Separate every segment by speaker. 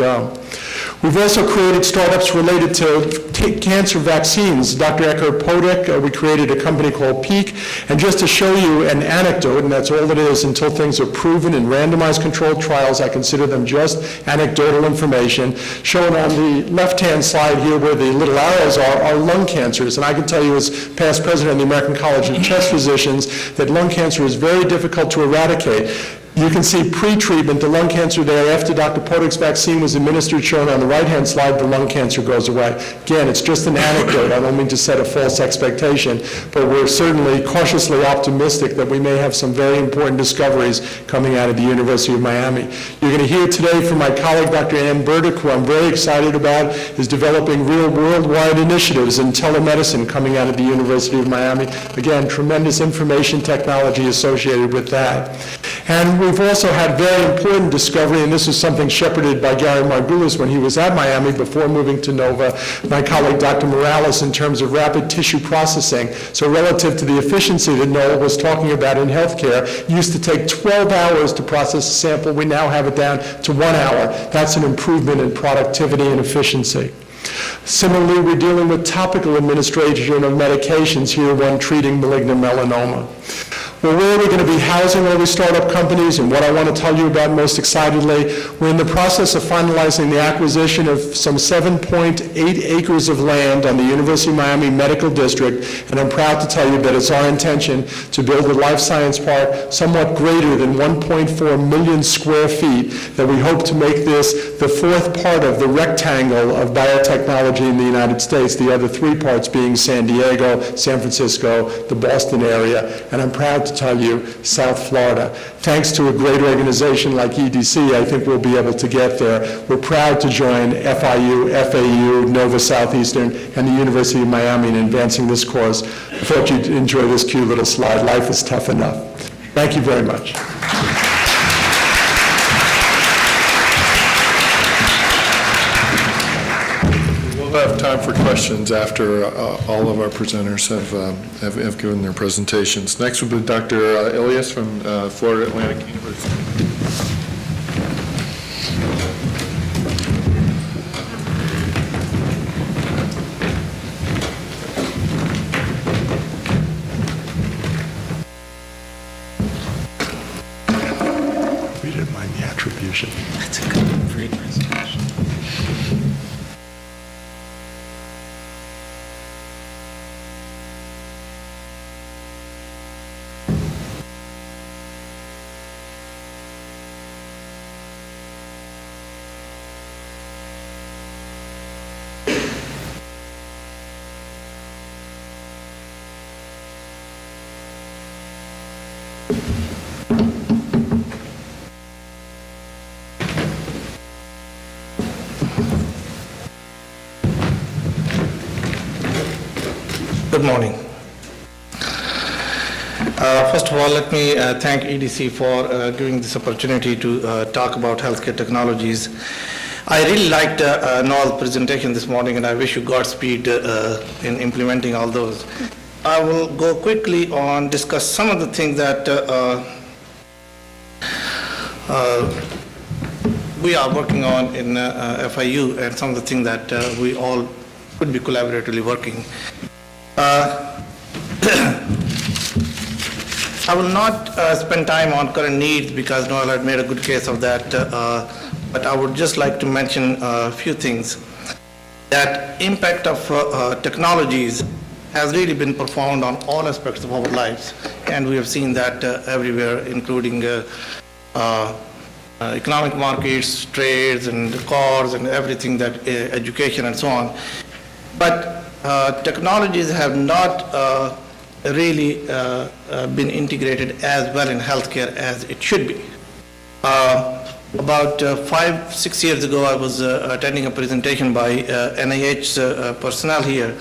Speaker 1: go. We've also created startups related to cancer vaccines. Dr. Eckhard Podek, we created a company called Peak. And just to show you an anecdote, and that's all it is until things are proven in randomized controlled trials, I consider them just anecdotal information. Shown on the left-hand side here where the little arrows are lung cancers. And I can tell you as past president of the American College of Chest Physicians that lung cancer is very difficult to eradicate. You can see pre-treatment, the lung cancer there, after Dr. Podek's vaccine was administered, shown on the right-hand slide, the lung cancer goes away. Again, it's just an anecdote. I don't mean to set a false expectation, but we're certainly cautiously optimistic that we may have some very important discoveries coming out of the University of Miami. You're going to hear today from my colleague, Dr. Ann Burdick, who I'm very excited about, is developing real worldwide initiatives in telemedicine coming out of the University of Miami. Again, tremendous information technology associated with that. And we've also had very important discovery, and this is something shepherded by Gary Margulis when he was at Miami before moving to Nova, my colleague Dr. Morales, in terms of rapid tissue processing. So relative to the efficiency that Noel was talking about in healthcare, it used to take 12 hours to process a sample. We now have it down to 1 hour. That's an improvement in productivity and efficiency. Similarly, we're dealing with topical administration of medications, here one treating malignant melanoma. Well, where are we going to be housing all these startup companies? And what I want to tell you about most excitedly, we're in the process of finalizing the acquisition of some 7.8 acres of land on the University of Miami Medical District, and I'm proud to tell you that it's our intention to build a life science park somewhat greater than 1.4 million square feet, that we hope to make this the fourth part of the rectangle of biotechnology in the United States, the other three parts being San Diego, San Francisco, the Boston area, and I'm proud to tell you, South Florida. Thanks to a great organization like EDC, I think we'll be able to get there. We're proud to join FIU, FAU, Nova Southeastern, and the University of Miami in advancing this course. I thought you'd enjoy this cute little slide. Life is tough enough. Thank you very much.
Speaker 2: We'll have time for questions after all of our presenters have given their presentations. Next will be Dr. Ilias from Florida Atlantic University.
Speaker 1: We didn't mind the attribution.
Speaker 3: That's a good, great presentation. Good morning. First of all, let me thank EDC for giving this opportunity to talk about healthcare technologies. I really liked Noel's presentation this morning, and I wish you Godspeed in implementing all those. I will go quickly on discuss some of the things that we are working on in FIU, and some of the things that we all could be collaboratively working. I will not spend time on current needs because Noel had made a good case of that, but I would just like to mention a few things. That impact of technologies has really been profound on all aspects of our lives, and we have seen that everywhere, including economic markets, trades, and cars, and everything that education and so on. But technologies have not really been integrated as well in healthcare as it should be. About 5-6 years ago, I was attending a presentation by NIH personnel here,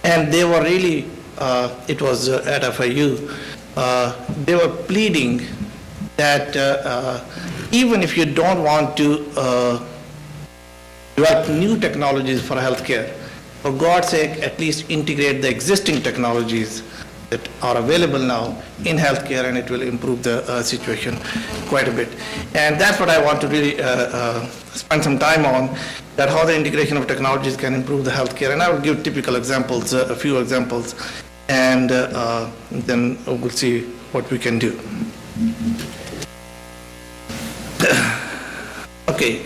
Speaker 3: and they were really, it was at FIU, they were pleading that even if you don't want to develop new technologies for healthcare, for God's sake, at least integrate the existing technologies that are available now in healthcare, and it will improve the situation quite a bit. And that's what I want to really spend some time on, that how the integration of technologies can improve the healthcare. And I will give typical examples, a few examples, and then we'll see what we can do. Okay,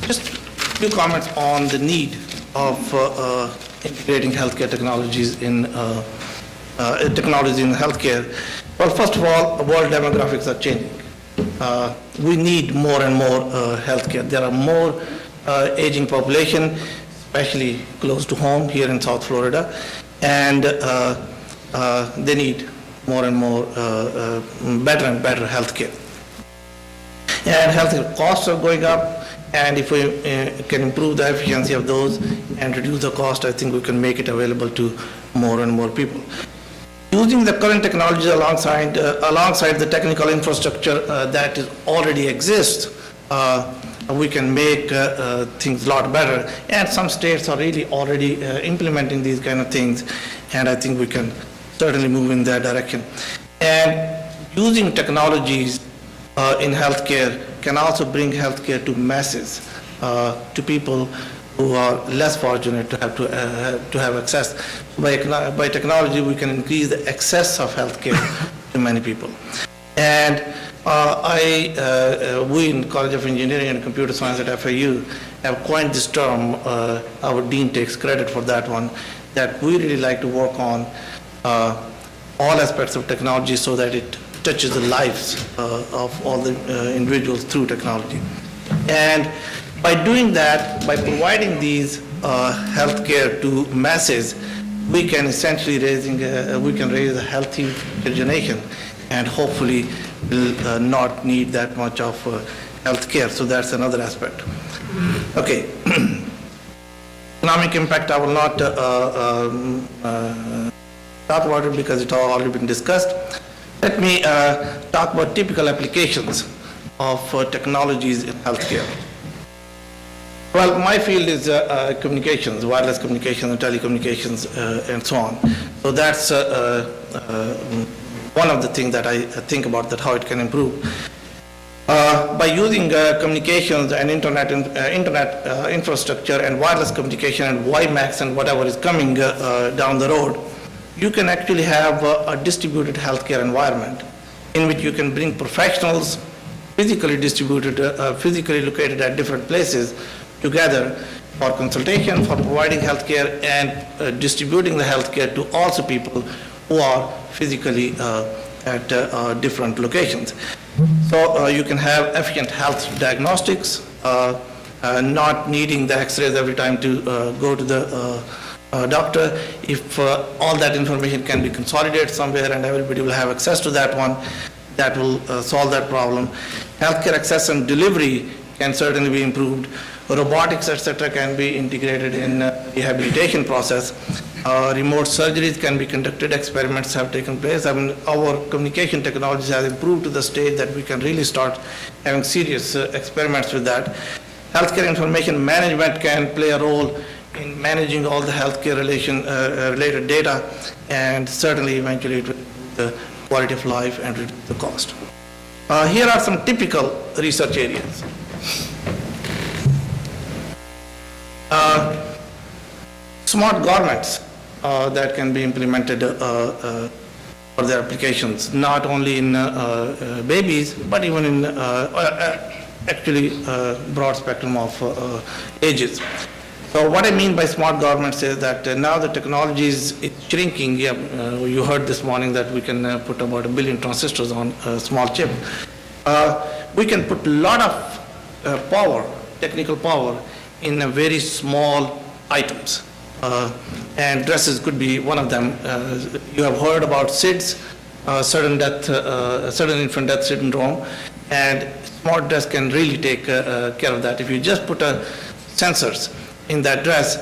Speaker 3: just a few comments on the need of integrating healthcare technologies in healthcare. Well, first of all, world demographics are changing. We need more and more healthcare. There are more aging population, especially close to home here in South Florida, and they need more and more better and better healthcare. And healthcare costs are going up, and if we can improve the efficiency of those and reduce the cost, I think we can make it available to more and more people. Using the current technologies alongside the technical infrastructure that already exists, we can make things a lot better. And some states are really already implementing these kind of things, and I think we can certainly move in that direction. And using technologies in healthcare can also bring healthcare to masses, to people who are less fortunate to have access. By technology, we can increase the access of healthcare to many people. And we in College of Engineering and Computer Science at FAU have coined this term. Our dean takes credit for that one, that we really like to work on all aspects of technology so that it touches the lives of all the individuals through technology. And by doing that, by providing these healthcare to masses, we can essentially raise a healthy generation, and hopefully will not need that much of healthcare. So that's another aspect. Okay. Economic impact, I will not talk about it because it's all already been discussed. Let me talk about typical applications of technologies in healthcare. Well, my field is communications, wireless communications and telecommunications and so on. So that's one of the things that I think about, that how it can improve. By using communications and internet infrastructure and wireless communication and WiMAX and whatever is coming down the road, you can actually have a distributed healthcare environment in which you can bring professionals physically distributed, physically located at different places together for consultation, for providing healthcare, and distributing the healthcare to also people who are physically at different locations. So you can have efficient health diagnostics, not needing the x-rays every time to go to the doctor. If all that information can be consolidated somewhere and everybody will have access to that one, that will solve that problem. Healthcare access and delivery can certainly be improved. Robotics, etc., can be integrated in rehabilitation process. Remote surgeries can be conducted. Experiments have taken place. I mean, our communication technology has improved to the stage that we can really start having serious experiments with that. Healthcare information management can play a role in managing all the healthcare related data, and certainly eventually it will improve the quality of life and reduce the cost. Here are some typical research areas. Smart garments that can be implemented for their applications, not only in babies, but even in actually broad spectrum of ages. So what I mean by smart garments is that now the technology is shrinking. You heard this morning that we can put about 1 billion transistors on a small chip. We can put a lot of power, technical power, in a very small items. And dresses could be one of them. You have heard about SIDS, sudden infant death syndrome, and smart dress can really take care of that. If you just put sensors in that dress,